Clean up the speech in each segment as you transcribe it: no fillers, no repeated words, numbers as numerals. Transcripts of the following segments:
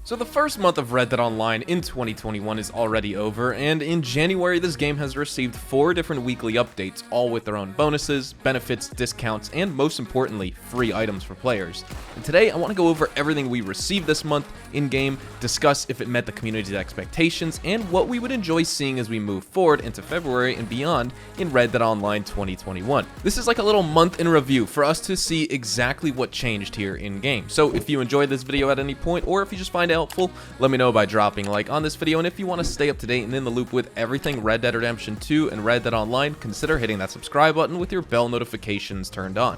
So the first month of Red Dead Online in 2021 is already over, and in January this game has received 4 different weekly updates, all with their own bonuses, benefits, discounts, and most importantly, free items for players. And today I want to go over everything we received this month in-game, discuss if it met the community's expectations, and what we would enjoy seeing as we move forward into February and beyond in Red Dead Online 2021. This is like a little month in review for us to see exactly what changed here in-game. So if you enjoyed this video at any point, or if you just find it helpful, let me know by dropping a like on this video, and if you want to stay up to date and in the loop with everything Red Dead Redemption 2 and Red Dead Online, consider hitting that subscribe button with your bell notifications turned on.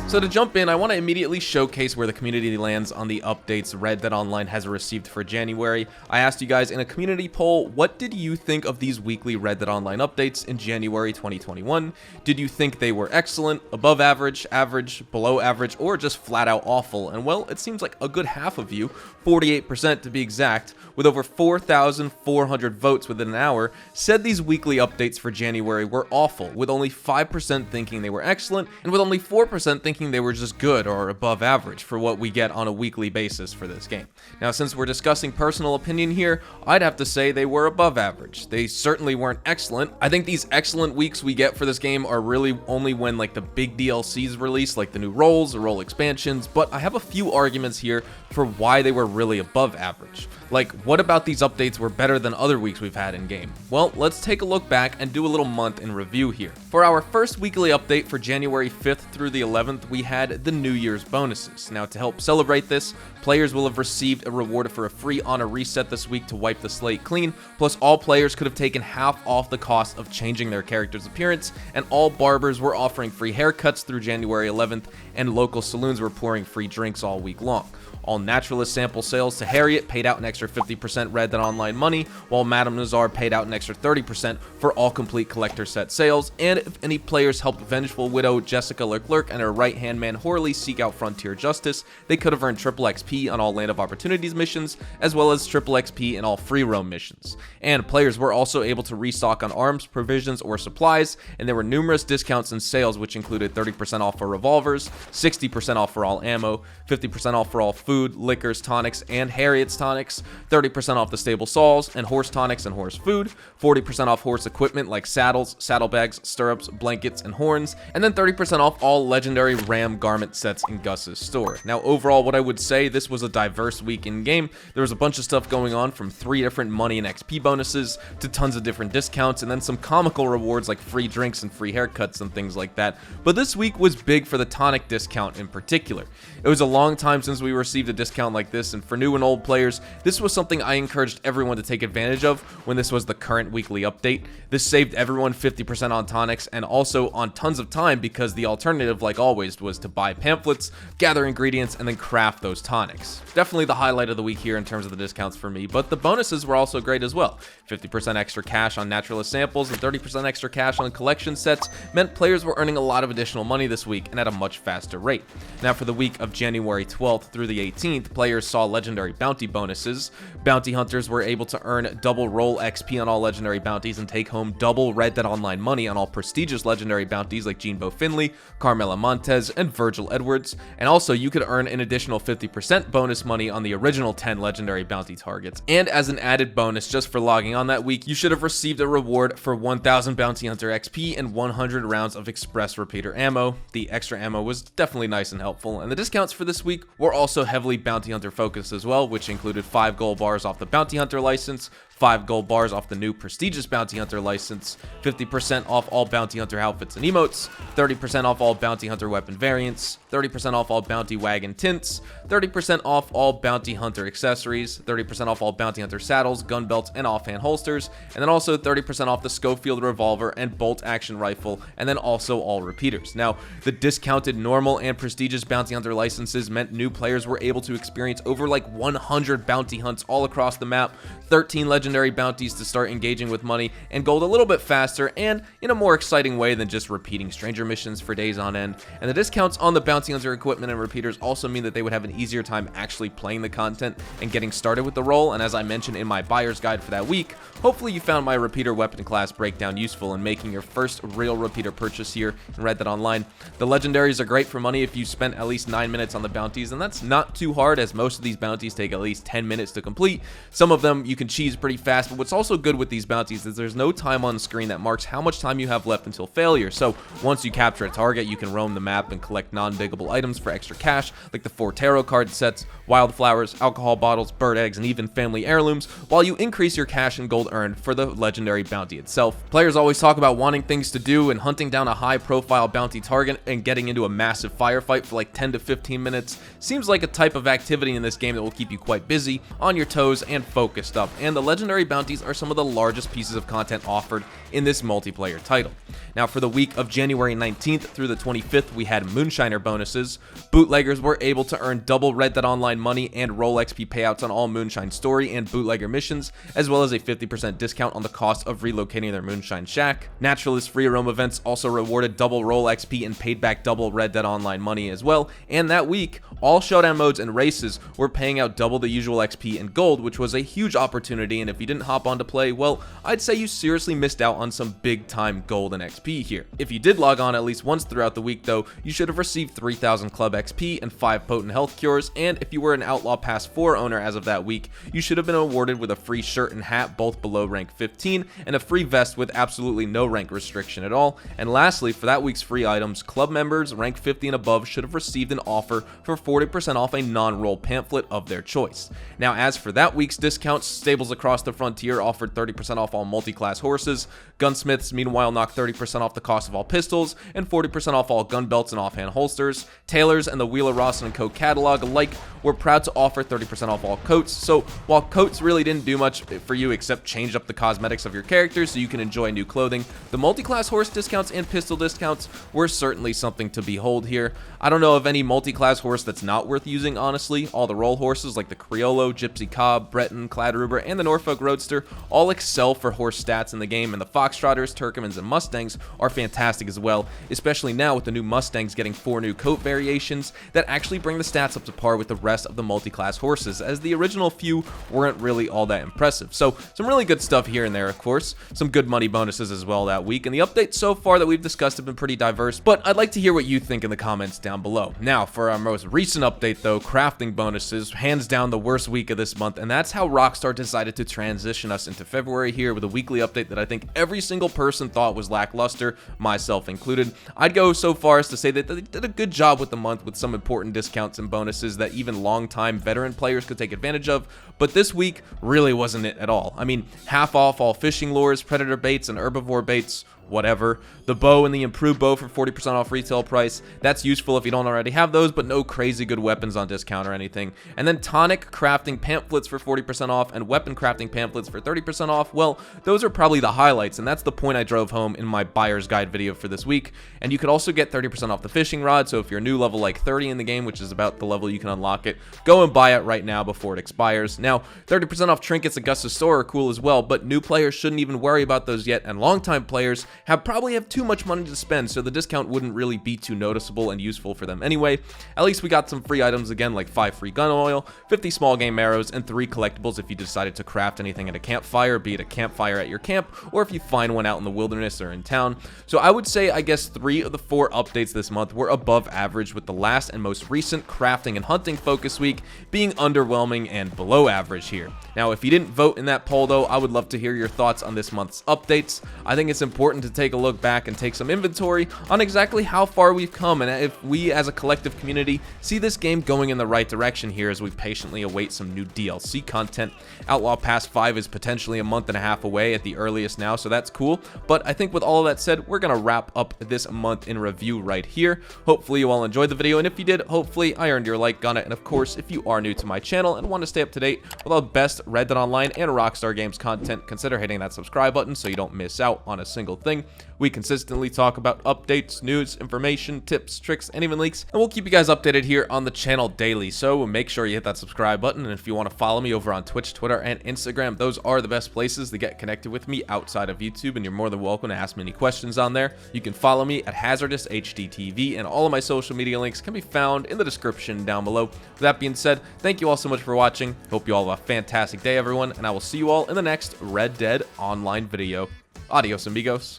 So to jump in, I want to immediately showcase where the community lands on the updates Red Dead Online has received for January. I asked you guys in a community poll, what did you think of these weekly Red Dead Online updates in January 2021? Did you think they were excellent, above average, average, below average, or just flat out awful? And well, it seems like a good half of you, 48% to be exact, with over 4,400 votes within an hour, said these weekly updates for January were awful, with only 5% thinking they were excellent, and with only 4% thinking they were just good or above average for what we get on a weekly basis for this game. Now, since we're discussing personal opinion here, I'd have to say they were above average. They certainly weren't excellent. I think these excellent weeks we get for this game are really only when like the big DLCs release, like the new roles or role expansions, but I have a few arguments here for why they were really above average. Like, what about these updates were better than other weeks we've had in game? Well, let's take a look back and do a little month in review here. For our first weekly update for January 5th through the 11th, we had the New Year's bonuses. Now, to help celebrate this, players will have received a reward for a free honor reset this week to wipe the slate clean, plus all players could have taken half off the cost of changing their character's appearance, and all barbers were offering free haircuts through January 11th, and local saloons were pouring free drinks all week long. All naturalist sample sales to Harriet paid out an extra 50% Red Dead Online money, while Madame Nazar paid out an extra 30% for all complete collector set sales, and if any players helped Vengeful Widow Jessica Leclerc and her right-hand man Horley seek out frontier justice, they could have earned triple XP on all Land of Opportunities missions, as well as triple XP in all free roam missions. And players were also able to restock on arms, provisions, or supplies, and there were numerous discounts and sales which included 30% off for revolvers, 60% off for all ammo, 50% off for all food, liquors, tonics, and Harriet's tonics, 30% off the stable saws, and horse tonics and horse food, 40% off horse equipment like saddles, saddlebags, stirrups, blankets, and horns, and then 30% off all legendary ram garment sets in Gus's store. Now, overall, what I would say, this was a diverse week in game. There was a bunch of stuff going on, from 3 different money and XP bonuses to tons of different discounts, and then some comical rewards like free drinks and free haircuts and things like that. But this week was big for the tonic discount in particular. It was a long time since we received a discount like this, and for new and old players, this was something I encouraged everyone to take advantage of when this was the current weekly update. This saved everyone 50% on tonics and also on tons of time, because the alternative, like always, was to buy pamphlets, gather ingredients, and then craft those tonics. Definitely the highlight of the week here in terms of the discounts for me, but the bonuses were also great as well. 50% extra cash on naturalist samples and 30% extra cash on collection sets meant players were earning a lot of additional money this week and at a much faster rate. Now, for the week of January 12th through the 18th, players saw legendary bounty bonuses. Bounty hunters were able to earn double roll XP on all legendary bounties and take home double Red Dead Online money on all prestigious legendary bounties like Jean Bo Finley, Carmela Montez, and Virgil Edwards. And also, you could earn an additional 50% bonus money on the original 10 legendary bounty targets. And as an added bonus, just for logging on that week, you should have received a reward for 1,000 bounty hunter XP and 100 rounds of express repeater ammo. The extra ammo was definitely nice and helpful, and the discounts for this week were also heavily bounty hunter focused as well, which included 5 gold bars off the bounty hunter license, 5 gold bars off the new prestigious bounty hunter license, 50% off all bounty hunter outfits and emotes, 30% off all bounty hunter weapon variants, 30% off all bounty wagon tints, 30% off all bounty hunter accessories, 30% off all bounty hunter saddles, gun belts, and offhand holsters, and then also 30% off the Schofield revolver and bolt action rifle, and then also all repeaters. Now, the discounted normal and prestigious bounty hunter licenses meant new players were able to experience over like 100 bounty hunts all across the map, 13 legendary legendary bounties to start engaging with money and gold a little bit faster and in a more exciting way than just repeating stranger missions for days on end. And the discounts on the bounty hunter equipment and repeaters also mean that they would have an easier time actually playing the content and getting started with the role. And as I mentioned in my buyer's guide for that week, hopefully you found my repeater weapon class breakdown useful in making your first real repeater purchase here in Red Dead Online. The legendaries are great for money if you spent at least 9 minutes on the bounties, and that's not too hard as most of these bounties take at least 10 minutes to complete. Some of them you can cheese pretty fast, but what's also good with these bounties is there's no time on screen that marks how much time you have left until failure. So once you capture a target, you can roam the map and collect non-diggable items for extra cash, like the 4 tarot card sets, wildflowers, alcohol bottles, bird eggs, and even family heirlooms, while you increase your cash and gold earned for the legendary bounty itself. Players always talk about wanting things to do, and hunting down a high-profile bounty target and getting into a massive firefight for like 10 to 15 minutes seems like a type of activity in this game that will keep you quite busy, on your toes, and focused up. And the legendary bounties are some of the largest pieces of content offered in this multiplayer title. Now, for the week of January 19th through the 25th, we had moonshiner bonuses. Bootleggers were able to earn double Red Dead Online money and roll XP payouts on all moonshine story and bootlegger missions, as well as a 50% discount on the cost of relocating their moonshine shack. Naturalist free roam events also rewarded double roll XP and paid back double Red Dead Online money as well. And that week, all showdown modes and races were paying out double the usual XP and gold, which was a huge opportunity. And if you didn't hop on to play, well, I'd say you seriously missed out on some big time gold and XP here. If you did log on at least once throughout the week though, you should have received 3,000 club XP and 5 potent health cures. And if you were an Outlaw Pass 4 owner as of that week, you should have been awarded with a free shirt and hat, both below rank 15, and a free vest with absolutely no rank restriction at all. And lastly, for that week's free items, club members rank 50 and above should have received an offer for 40% off a non-roll pamphlet of their choice. Now, as for that week's discounts, stables across the frontier offered 30% off all multi-class horses. Gunsmiths, meanwhile, knocked 30% off the cost of all pistols and 40% off all gun belts and offhand holsters. Tailors and the Wheeler Rawson & Co. catalog alike were proud to offer 30% off all coats. So while coats really didn't do much for you except change up the cosmetics of your character so you can enjoy new clothing, the multi-class horse discounts and pistol discounts were certainly something to behold here. I don't know of any multi-class horse that's not worth using, honestly. All the roll horses like the Criollo, Gypsy Cob, Breton, Cladruber, and the Norfolk Roadster all excel for horse stats in the game, and the Foxtrotters, Turkmans, and Mustangs are fantastic as well, especially now with the new Mustangs getting 4 new coat variations that actually bring the stats up to par with the rest of the multi-class horses, as the original few weren't really all that impressive. So some really good stuff here and there, of course. Some good money bonuses as well that week, and the updates so far that we've discussed have been pretty diverse, but I'd like to hear what you think in the comments down below. Now, for our most recent update though, crafting bonuses, hands down the worst week of this month, and that's how Rockstar decided to transition us into February here with a weekly update that I think every single person thought was lackluster, myself included. I'd go so far as to say that they did a good job with the month with some important discounts and bonuses that even long-time veteran players could take advantage of, but this week really wasn't it at all. I mean, half off all fishing lures, predator baits, and herbivore baits, whatever. The bow and the improved bow for 40% off retail price. That's useful if you don't already have those, but no crazy good weapons on discount or anything. And then tonic crafting pamphlets for 40% off and weapon crafting pamphlets for 30% off. Well, those are probably the highlights, and that's the point I drove home in my buyer's guide video for this week. And you could also get 30% off the fishing rod, so if you're new level like 30 in the game, which is about the level you can unlock it, go and buy it right now before it expires. Now, 30% off trinkets at Gus's store are cool as well, but new players shouldn't even worry about those yet, and longtime players probably have too much money to spend, so the discount wouldn't really be too noticeable and useful for them anyway. At least we got some free items again, like 5 free gun oil, 50 small game arrows, and 3 collectibles if you decided to craft anything at a campfire, be it a campfire at your camp, or if you find one out in the wilderness or in town. So I would say, I guess 3 of the 4 updates this month were above average, with the last and most recent crafting and hunting focus week being underwhelming and below average here. Now, if you didn't vote in that poll though, I would love to hear your thoughts on this month's updates. I think it's important to take a look back and take some inventory on exactly how far we've come, and if we as a collective community see this game going in the right direction here as we patiently await some new DLC content. Outlaw Pass 5 is potentially a month and a half away at the earliest now, so that's cool. But I think with all of that said, we're gonna wrap up this month in review right here. Hopefully you all enjoyed the video, and if you did, hopefully I earned your like on it. And of course, if you are new to my channel and want to stay up to date with all the best Red Dead Online and Rockstar Games content, consider hitting that subscribe button so you don't miss out on a single thing. watching. We consistently talk about updates, news, information, tips, tricks, and even leaks, and we'll keep you guys updated here on the channel daily, so make sure you hit that subscribe button. And if you want to follow me over on Twitch, Twitter, and Instagram, those are the best places to get connected with me outside of YouTube, and you're more than welcome to ask me any questions on there. You can follow me at HazardousHDTV, and all of my social media links can be found in the description down below. With that being said, thank you all so much for watching. Hope you all have a fantastic day, everyone, and I will see you all in the next Red Dead Online video. Adios, amigos.